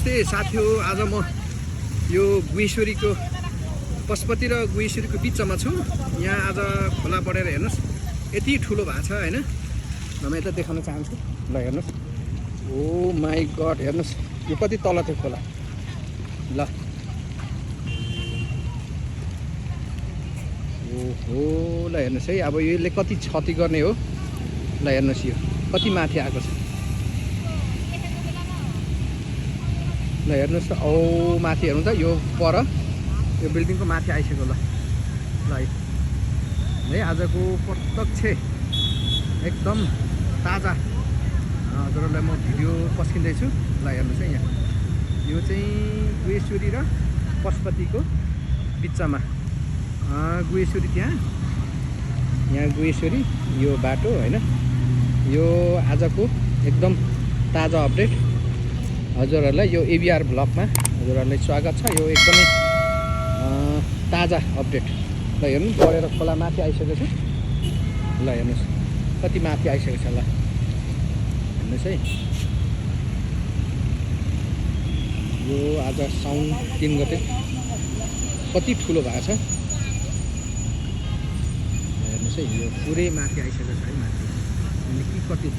नमस्ते साथीहरु, आज म यो गुहेश्वरीको पशुपति र गुहेश्वरीको बिचमा छु। यहाँ आज खोला बढेर हेर्नुस् यति ठुलो भएको छ हैन। म यता देखाउन चाहन्छु। ल हेर्नुस्, ओ माई गड, हेर्नुस् यो कति तल थियो खोला। ल ओहो, ल हेर्नुस् है, अब यसले कति क्षति गर्ने हो। ल हेर्नुस् यो कति माथि आएको छ। ल हेर्नुस् त, औ माथि हेर्नु त, यो पर यो बिल्डिङको माथि आइसक्यो। ल है आजको प्रत्यक्ष एकदम ताजा हजुरहरूलाई म भिडियो पस्किँदैछु। ल हेर्नुहोस् है, यहाँ यो चाहिँ गुहेश्वरी र पशुपतिको बिचमा। गुहेश्वरी यहाँ गुहेश्वरी यो बाटो हैन। यो आजको एकदम ताजा अपडेट हजुरहरूलाई यो एबिआर ब्लगमा हजुरहरूलाई स्वागत छ। यो एकदमै ताजा अपडेट। ल हेर्नु, बढेर खोला माथि आइसकेको छ। ल हेर्नुहोस् कति माथि आइसकेको छ। ल हेर्नुहोस् है, यो आज साउन 3 गते कति ठुलो भएको छ। हेर्नुहोस् है, यो पुरै माथि आइसकेको छ है। माथि अनि कति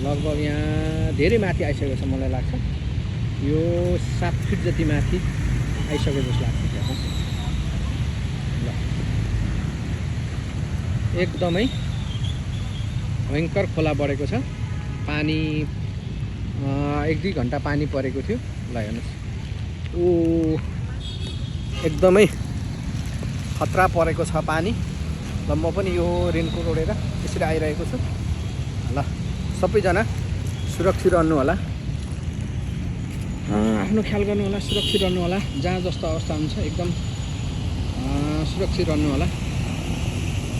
लगभग यहाँ धेरै माथि आइसकेको छ मलाई लाग्छ। यो 7 फिट जति माथि आइसकेको जस्तो लाग्छ। हेर्नुहोस् ल, एकदमै भयङ्कर खोला बढेको छ। पानी 1-2 घन्टा पानी परेको थियो। ल हेर्नुहोस्, ओ एकदमै खतरा परेको छ पानी। ल म पनि यो रेनकोट ओढेर यसरी आइरहेको छु। ल सबैजना सुरक्षित रहनु होला, आफ्नो ख्याल गर्नु होला, सुरक्षित रहनु होला। जहाँ जस्तो अवस्था हुन्छ एकदम सुरक्षित रहनु होला।